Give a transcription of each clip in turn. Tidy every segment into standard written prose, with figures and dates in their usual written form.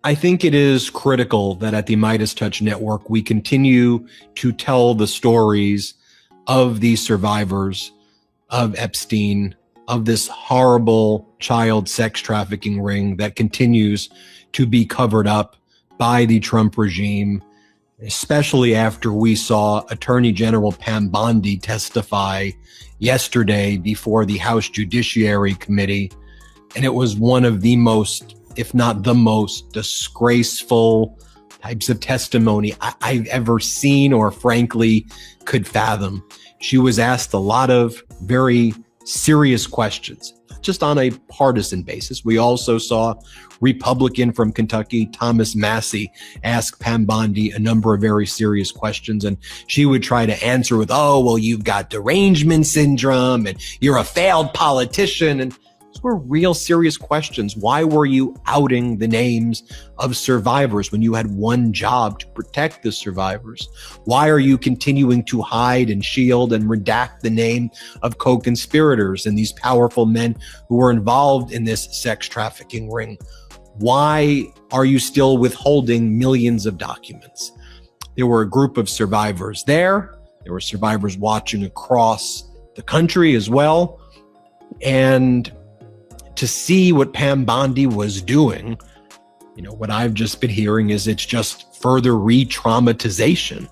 I think it is critical that at the Meidas Touch Network, we continue to tell the stories of these survivors of Epstein, of this horrible child sex trafficking ring that continues to be covered up by the Trump regime, especially after we saw Attorney General Pam Bondi testify yesterday before the House Judiciary Committee. And it was one of the most, if not the most, disgraceful types of testimony I've ever seen or frankly could fathom. She was asked a lot of very serious questions, not just on a partisan basis. We also saw Republican from Kentucky, Thomas Massey, ask Pam Bondi a number of very serious questions, and she would try to answer with, oh, well, you've got derangement syndrome and you're a failed politician. And those were real serious questions. Why were you outing the names of survivors when you had one job to protect the survivors? Why are you continuing to hide and shield and redact the name of co-conspirators and these powerful men who were involved in this sex trafficking ring? Why are you still withholding millions of documents? There were a group of survivors there. There were survivors watching across the country as well. And to see what Pam Bondi was doing, what I've just been hearing is it's just further re-traumatization.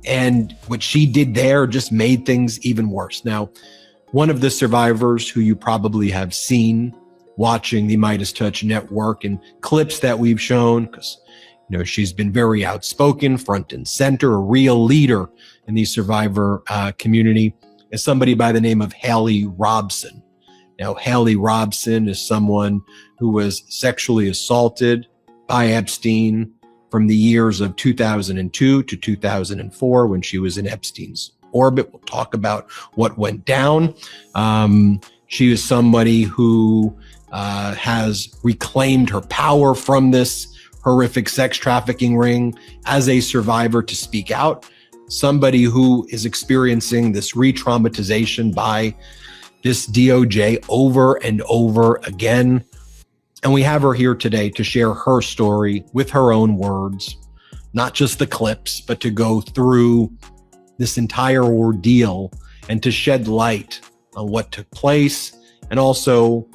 And what she did there just made things even worse. Now, one of the survivors who you probably have seen watching the Meidas Touch Network and clips that we've shown, because she's been very outspoken, front and center, a real leader in the survivor community, is somebody by the name of Haley Robson. Now, Haley Robson is someone who was sexually assaulted by Epstein from the years of 2002 to 2004 when she was in Epstein's orbit. We'll talk about what went down. She is somebody who has reclaimed her power from this horrific sex trafficking ring as a survivor to speak out. Somebody who is experiencing this re-traumatization by this DOJ over and over again. And we have her here today to share her story with her own words, not just the clips, but to go through this entire ordeal and to shed light on what took place and also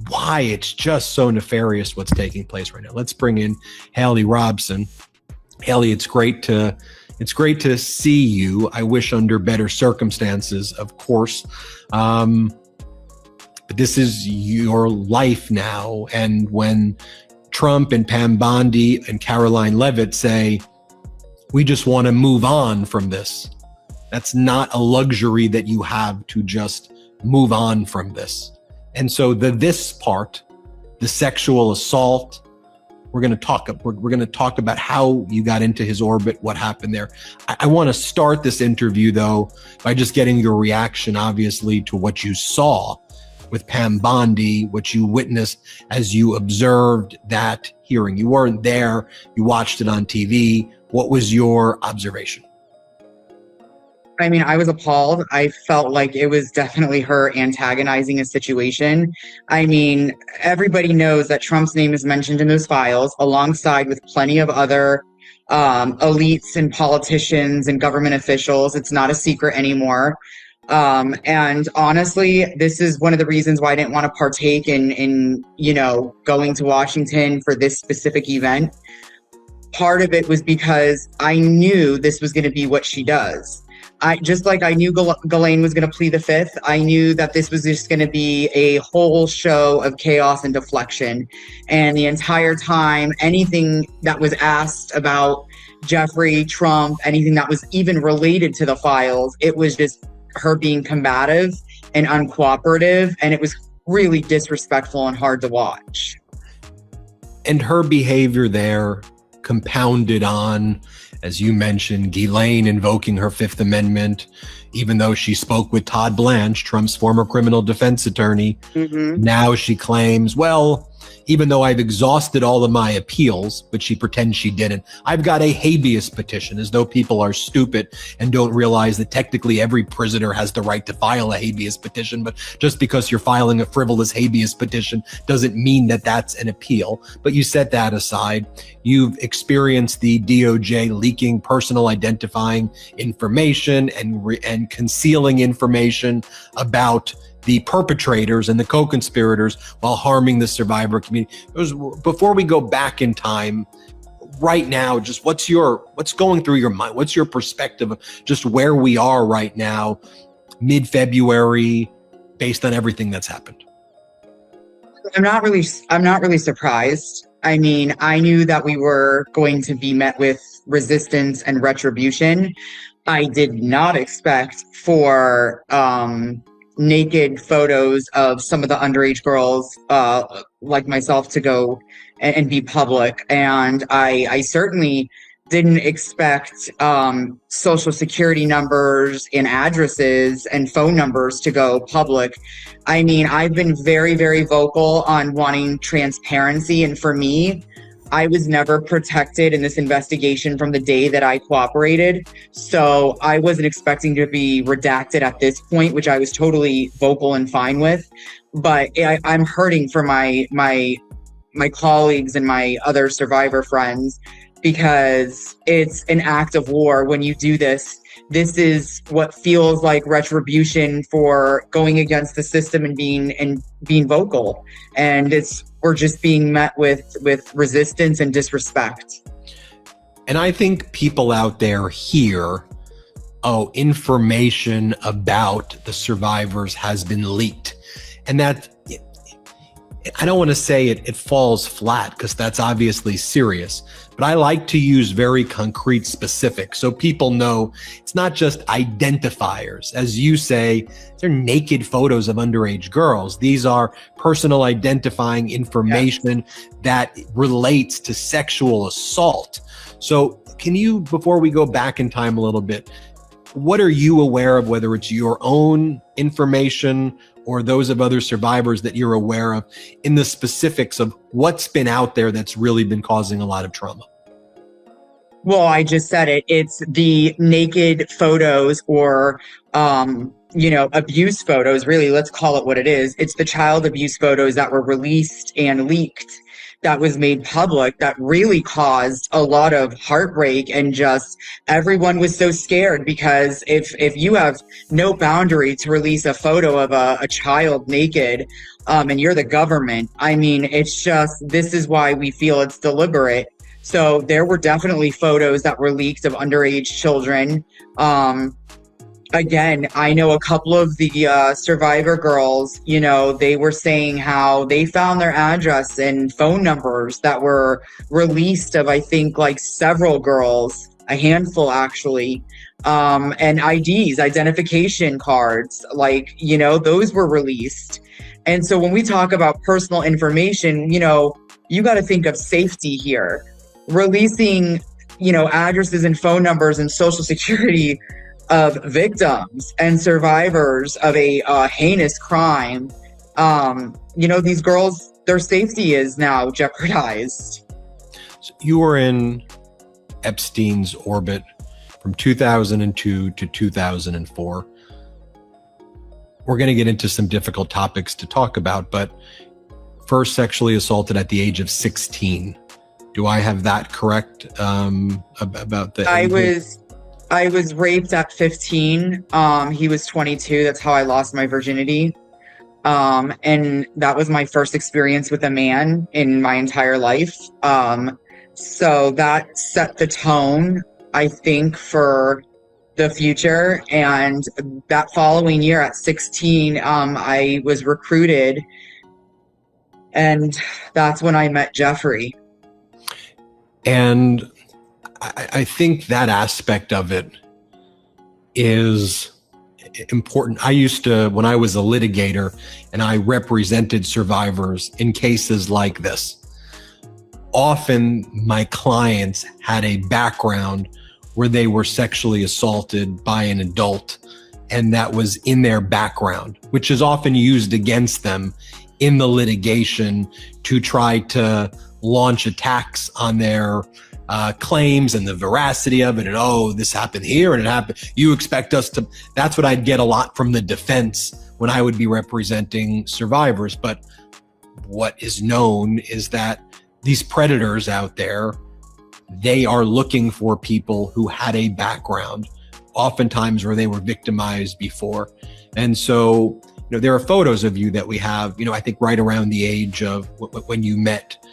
why it's just so nefarious what's taking place right now. Let's bring in Haley Robson. Haley, it's great to see you. I wish under better circumstances, of course. But this is your life now. And when Trump and Pam Bondi and Caroline Leavitt say, we just want to move on from this, that's not a luxury that you have to just move on from this. And so this part, the sexual assault, we're going to talk about how you got into his orbit, what happened there. I want to start this interview though by just getting your reaction, obviously, to what you saw with Pam Bondi, what you witnessed as you observed that hearing. You weren't there, you watched it on TV. What was your observation? I mean, I was appalled. I felt like it was definitely her antagonizing a situation. I mean, everybody knows that Trump's name is mentioned in those files alongside with plenty of other elites and politicians and government officials. It's not a secret anymore. And honestly, this is one of the reasons why I didn't want to partake in going to Washington for this specific event. Part of it was because I knew this was going to be what she does. Just like I knew Ghislaine was going to plead the fifth, I knew that this was just going to be a whole show of chaos and deflection. And the entire time, anything that was asked about Jeffrey, Trump, anything that was even related to the files, it was just her being combative and uncooperative. And it was really disrespectful and hard to watch. And her behavior there compounded on, as you mentioned, Ghislaine invoking her Fifth Amendment, even though she spoke with Todd Blanche, Trump's former criminal defense attorney. Mm-hmm. Now she claims, well, even though I've exhausted all of my appeals, but she pretends she didn't, I've got a habeas petition, as though people are stupid and don't realize that technically every prisoner has the right to file a habeas petition. But just because you're filing a frivolous habeas petition doesn't mean that that's an appeal. But you set that aside. You've experienced the DOJ leaking personal identifying information and concealing information about the perpetrators and the co-conspirators while harming the survivor community. Before we go back in time, right now, just what's going through your mind? What's your perspective of just where we are right now, mid-February, based on everything that's happened? I'm not really surprised. I mean, I knew that we were going to be met with resistance and retribution. I did not expect for naked photos of some of the underage girls like myself to go and be public. And I certainly didn't expect social security numbers and addresses and phone numbers to go public. I mean, I've been very, very vocal on wanting transparency. And for me, I was never protected in this investigation from the day that I cooperated. So I wasn't expecting to be redacted at this point, which I was totally vocal and fine with. But I'm hurting for my colleagues and my other survivor friends, because it's an act of war when you do this. This is what feels like retribution for going against the system and being vocal. And we're just being met with resistance and disrespect. And I think people out there hear, oh, information about the survivors has been leaked. And that, I don't want to say it falls flat, because that's obviously serious, but I like to use very concrete specifics so people know it's not just identifiers. As you say, they're naked photos of underage girls. These are personal identifying information that relates to sexual assault. So can you, before we go back in time a little bit, what are you aware of, whether it's your own information or those of other survivors that you're aware of, in the specifics of what's been out there that's really been causing a lot of trauma? Well, I just said it. It's the naked photos or, abuse photos, really. Let's call it what it is. It's the child abuse photos that were released and leaked, that was made public, that really caused a lot of heartbreak. And just everyone was so scared, because if you have no boundary to release a photo of a child naked, and you're the government, I mean, it's just, this is why we feel it's deliberate. So there were definitely photos that were leaked of underage children. Again, I know a couple of the survivor girls, they were saying how they found their address and phone numbers that were released of, I think, like several girls, a handful actually, and IDs, identification cards, those were released. And so when we talk about personal information, you got to think of safety here. Releasing, addresses and phone numbers and social security of victims and survivors of a heinous crime, these girls, their safety is now jeopardized. So you were in Epstein's orbit from 2002 to 2004. We're going to get into some difficult topics to talk about, but first sexually assaulted at the age of 16. Do I have that correct? About the I was raped at 15. He was 22. That's how I lost my virginity. And that was my first experience with a man in my entire life. So that set the tone, I think, for the future. And that following year at 16, I was recruited. And that's when I met Jeffrey. And I think that aspect of it is important. I used to, when I was a litigator and I represented survivors in cases like this, often my clients had a background where they were sexually assaulted by an adult, and that was in their background, which is often used against them in the litigation to try to launch attacks on their claims and the veracity of it. And, oh, this happened here and it happened. You expect us to, that's what I'd get a lot from the defense when I would be representing survivors. But what is known is that these predators out there, they are looking for people who had a background, oftentimes where they were victimized before. And so, there are photos of you that we have, I think right around the age of when you met